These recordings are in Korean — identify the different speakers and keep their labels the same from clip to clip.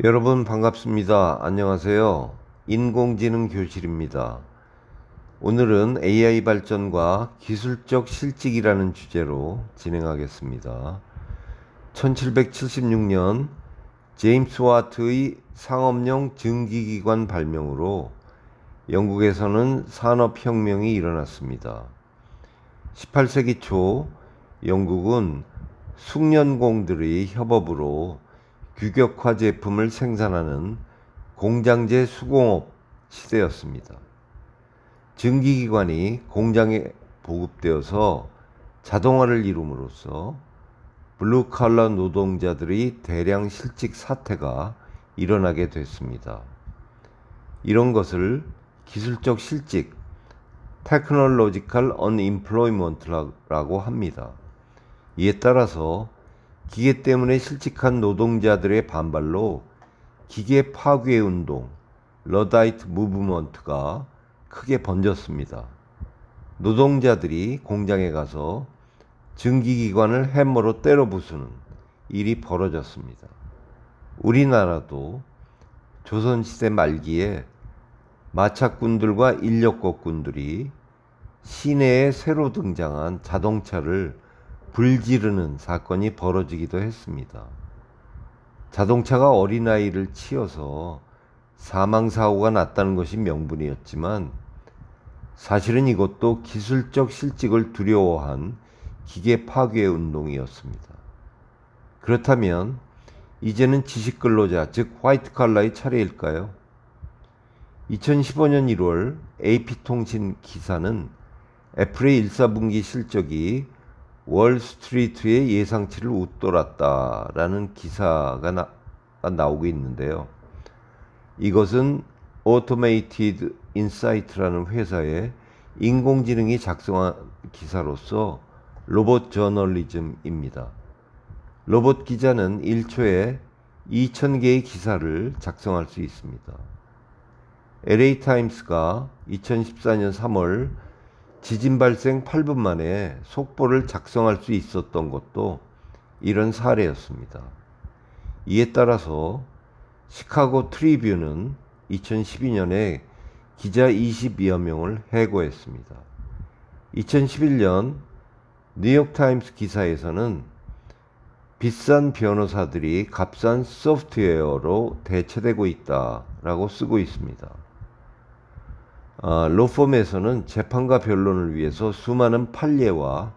Speaker 1: 여러분 반갑습니다. 안녕하세요. 인공지능 교실입니다. 오늘은 AI 발전과 기술적 실직이라는 주제로 진행하겠습니다. 1776년 제임스 와트의 상업용 증기기관 발명으로 영국에서는 산업혁명이 일어났습니다. 18세기 초 영국은 숙련공들의 협업으로 규격화 제품을 생산하는 공장제 수공업 시대였습니다. 증기기관이 공장에 보급되어서 자동화를 이룸으로써 블루칼라 노동자들의 대량 실직 사태가 일어나게 됐습니다. 이런 것을 기술적 실직, Technological Unemployment라고 합니다. 이에 따라서 기계 때문에 실직한 노동자들의 반발로 기계 파괴 운동, 러다이트 무브먼트가 크게 번졌습니다. 노동자들이 공장에 가서 증기기관을 해머로 때려 부수는 일이 벌어졌습니다. 우리나라도 조선시대 말기에 마차꾼들과 인력거꾼들이 시내에 새로 등장한 자동차를 불지르는 사건이 벌어지기도 했습니다. 자동차가 어린아이를 치여서 사망사고가 났다는 것이 명분이었지만 사실은 이것도 기술적 실직을 두려워한 기계 파괴 운동이었습니다. 그렇다면 이제는 지식근로자, 즉 화이트칼라의 차례일까요? 2015년 1월 AP통신 기사는 애플의 1사분기 실적이 월스트리트의 예상치를 웃돌았다라는 기사가 나오고 있는데요. 이것은 Automated Insight라는 회사의 인공지능이 작성한 기사로서 로봇 저널리즘입니다. 로봇 기자는 1초에 2,000개의 기사를 작성할 수 있습니다. LA타임스가 2014년 3월 지진 발생 8분 만에 속보를 작성할 수 있었던 것도 이런 사례였습니다. 이에 따라서 시카고 트리뷴은 2012년에 기자 22여 명을 해고했습니다. 2011년 뉴욕타임스 기사에서는 비싼 변호사들이 값싼 소프트웨어로 대체되고 있다라고 쓰고 있습니다. 로펌에서는 재판과 변론을 위해서 수많은 판례와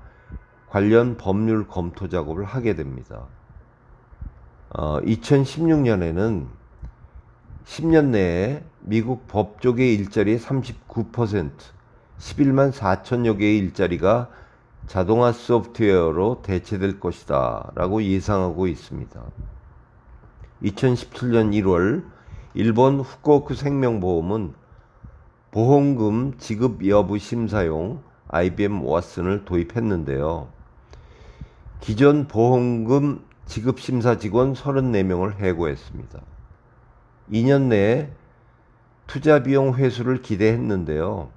Speaker 1: 관련 법률 검토 작업을 하게 됩니다. 2016년에는 10년 내에 미국 법조계 일자리의 39%, 11만 4천여 개의 일자리가 자동화 소프트웨어로 대체될 것이다 라고 예상하고 있습니다. 2017년 1월 일본 후쿠오쿠 생명보험은 보험금 지급 여부 심사용 IBM 왓슨을 도입했는데요. 기존 보험금 지급 심사 직원 34명을 해고했습니다. 2년 내에 투자 비용 회수를 기대했는데요.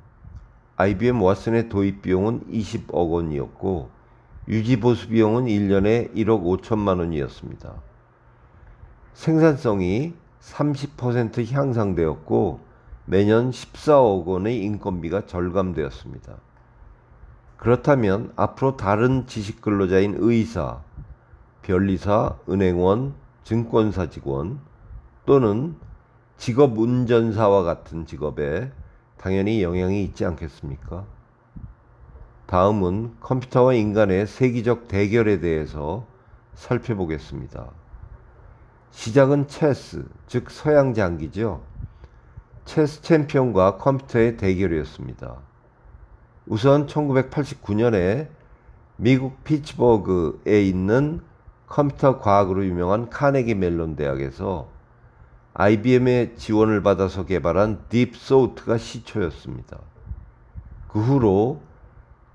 Speaker 1: IBM 왓슨의 도입 비용은 20억 원이었고 유지 보수 비용은 1년에 1억 5천만 원이었습니다. 생산성이 30% 향상되었고 매년 14억 원의 인건비가 절감되었습니다. 그렇다면 앞으로 다른 지식근로자인 의사, 변리사, 은행원, 증권사 직원 또는 직업운전사와 같은 직업에 당연히 영향이 있지 않겠습니까? 다음은 컴퓨터와 인간의 세기적 대결에 대해서 살펴보겠습니다. 시작은 체스, 즉 서양 장기죠. 체스 챔피언과 컴퓨터의 대결이었습니다. 우선 1989년에 미국 피츠버그에 있는 컴퓨터 과학으로 유명한 카네기 멜론 대학에서 IBM의 지원을 받아서 개발한 딥소우트가 시초였습니다. 그 후로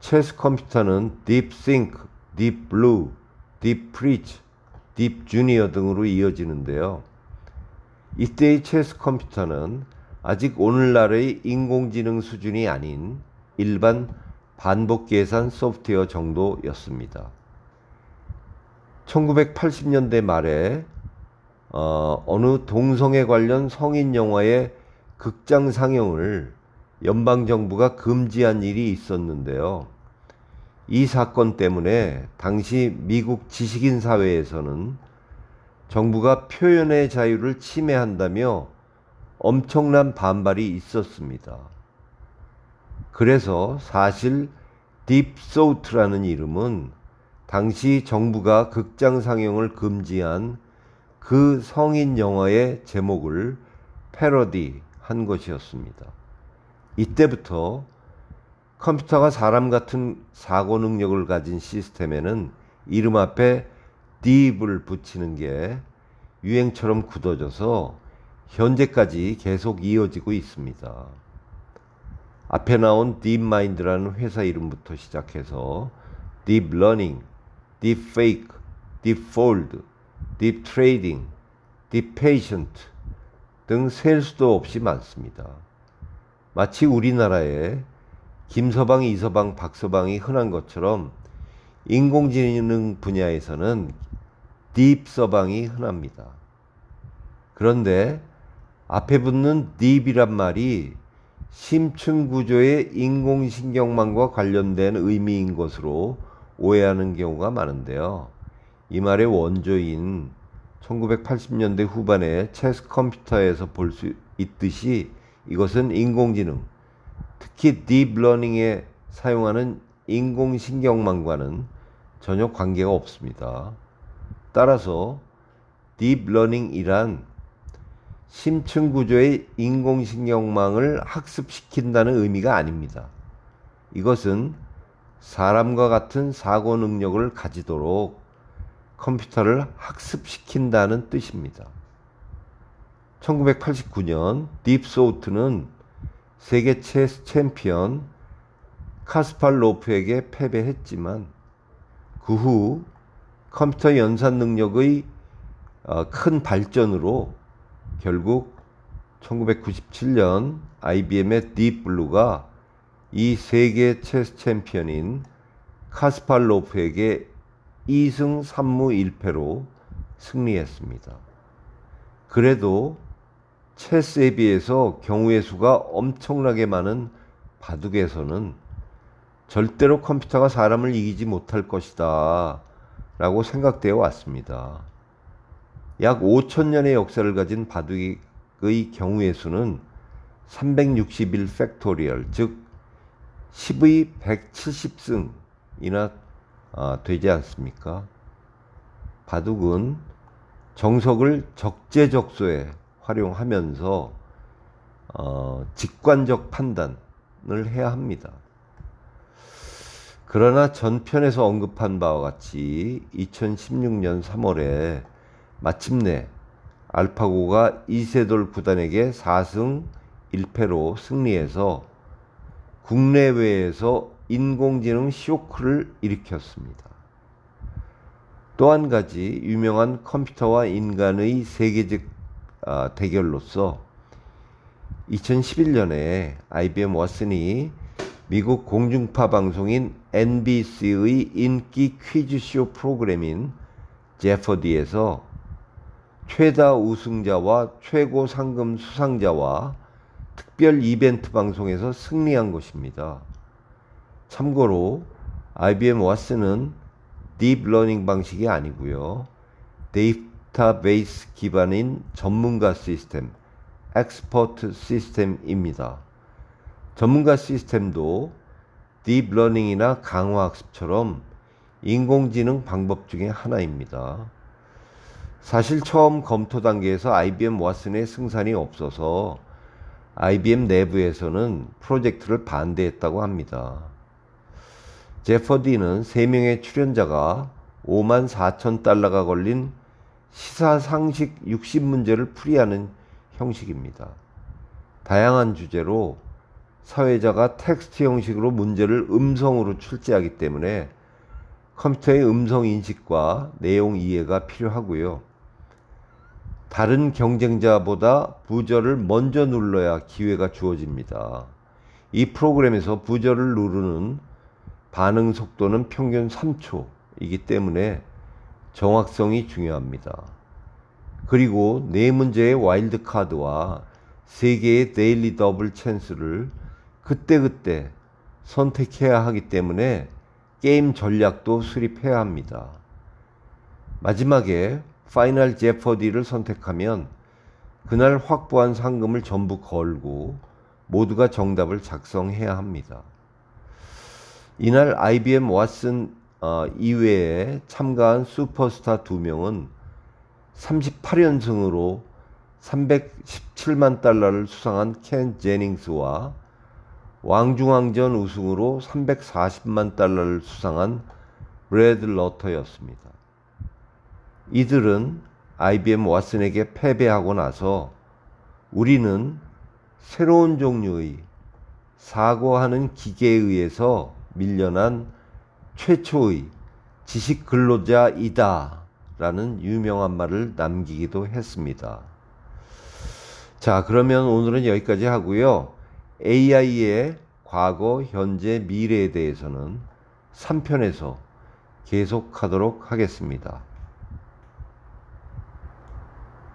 Speaker 1: 체스 컴퓨터는 딥싱크, 딥블루, 딥프리츠, 딥주니어 등으로 이어지는데요. 이때의 체스 컴퓨터는 아직 오늘날의 인공지능 수준이 아닌 일반 반복 계산 소프트웨어 정도였습니다. 1980년대 말에 어느 동성애 관련 성인 영화의 극장 상영을 연방정부가 금지한 일이 있었는데요. 이 사건 때문에 당시 미국 지식인 사회에서는 정부가 표현의 자유를 침해한다며 엄청난 반발이 있었습니다. 그래서 사실 딥소우트라는 이름은 당시 정부가 극장 상영을 금지한 그 성인 영화의 제목을 패러디한 것이었습니다. 이때부터 컴퓨터가 사람 같은 사고 능력을 가진 시스템에는 이름 앞에 딥을 붙이는 게 유행처럼 굳어져서 현재까지 계속 이어지고 있습니다. 앞에 나온 딥마인드라는 회사 이름부터 시작해서 딥러닝, 딥페이크, 딥폴드, 딥트레이딩, 딥페이션트 등 셀 수도 없이 많습니다. 마치 우리나라에 김서방, 이서방, 박서방이 흔한 것처럼 인공지능 분야에서는 딥서방이 흔합니다. 그런데 앞에 붙는 딥이란 말이 심층 구조의 인공신경망과 관련된 의미인 것으로 오해하는 경우가 많은데요. 이 말의 원조인 1980년대 후반의 체스 컴퓨터에서 볼 수 있듯이 이것은 인공지능, 특히 딥러닝에 사용하는 인공신경망과는 전혀 관계가 없습니다. 따라서 딥러닝이란 심층 구조의 인공신경망을 학습시킨다는 의미가 아닙니다. 이것은 사람과 같은 사고 능력을 가지도록 컴퓨터를 학습시킨다는 뜻입니다. 1989년 딥소우트는 세계 체스 챔피언 카스팔로프에게 패배했지만 그 후 컴퓨터 연산 능력의 큰 발전으로 결국 1997년 IBM의 딥블루가 이 세계 체스 챔피언인 카스팔로프에게 2승 3무 1패로 승리했습니다. 그래도 체스에 비해서 경우의 수가 엄청나게 많은 바둑에서는 절대로 컴퓨터가 사람을 이기지 못할 것이다 라고 생각되어 왔습니다. 약 5천년의 역사를 가진 바둑의 경우의 수는 361 팩토리얼, 즉 10의 170승이나 되지 않습니까? 바둑은 정석을 적재적소에 활용하면서 직관적 판단을 해야 합니다. 그러나 전편에서 언급한 바와 같이 2016년 3월에 마침내 알파고가 이세돌 구단에게 4승 1패로 승리해서 국내외에서 인공지능 쇼크를 일으켰습니다. 또 한 가지 유명한 컴퓨터와 인간의 세계적 대결로서 2011년에 IBM 왓슨이 미국 공중파 방송인 NBC의 인기 퀴즈쇼 프로그램인 제퍼디에서 최다 우승자와 최고 상금 수상자와 특별 이벤트 방송에서 승리한 것입니다. 참고로 IBM 왓슨은 딥러닝 방식이 아니고요. 데이터베이스 기반인 전문가 시스템, 엑스퍼트 시스템입니다. 전문가 시스템도 딥러닝이나 강화학습처럼 인공지능 방법 중에 하나입니다. 사실 처음 검토 단계에서 IBM 왓슨의 승산이 없어서 IBM 내부에서는 프로젝트를 반대했다고 합니다. 제퍼디는 3명의 출연자가 54,000달러가 걸린 시사상식 60문제를 풀이하는 형식입니다. 다양한 주제로 사회자가 텍스트 형식으로 문제를 음성으로 출제하기 때문에 컴퓨터의 음성 인식과 내용 이해가 필요하고요. 다른 경쟁자보다 부저를 먼저 눌러야 기회가 주어집니다. 이 프로그램에서 부저를 누르는 반응 속도는 평균 3초이기 때문에 정확성이 중요합니다. 그리고 4문제의 와일드 카드와 3개의 데일리 더블 찬스를 그때그때 선택해야 하기 때문에 게임 전략도 수립해야 합니다. 마지막에 파이널 제퍼디를 선택하면 그날 확보한 상금을 전부 걸고 모두가 정답을 작성해야 합니다. 이날 IBM 왓슨 이외에 참가한 슈퍼스타 2명은 38연승으로 317만 달러를 수상한 켄 제닝스와 왕중왕전 우승으로 340만 달러를 수상한 브래드 러터였습니다. 이들은 IBM 왓슨에게 패배하고 나서 우리는 새로운 종류의 사고하는 기계에 의해서 밀려난 최초의 지식 근로자이다 라는 유명한 말을 남기기도 했습니다. 자, 그러면 오늘은 여기까지 하고요. AI의 과거, 현재, 미래에 대해서는 3편에서 계속하도록 하겠습니다.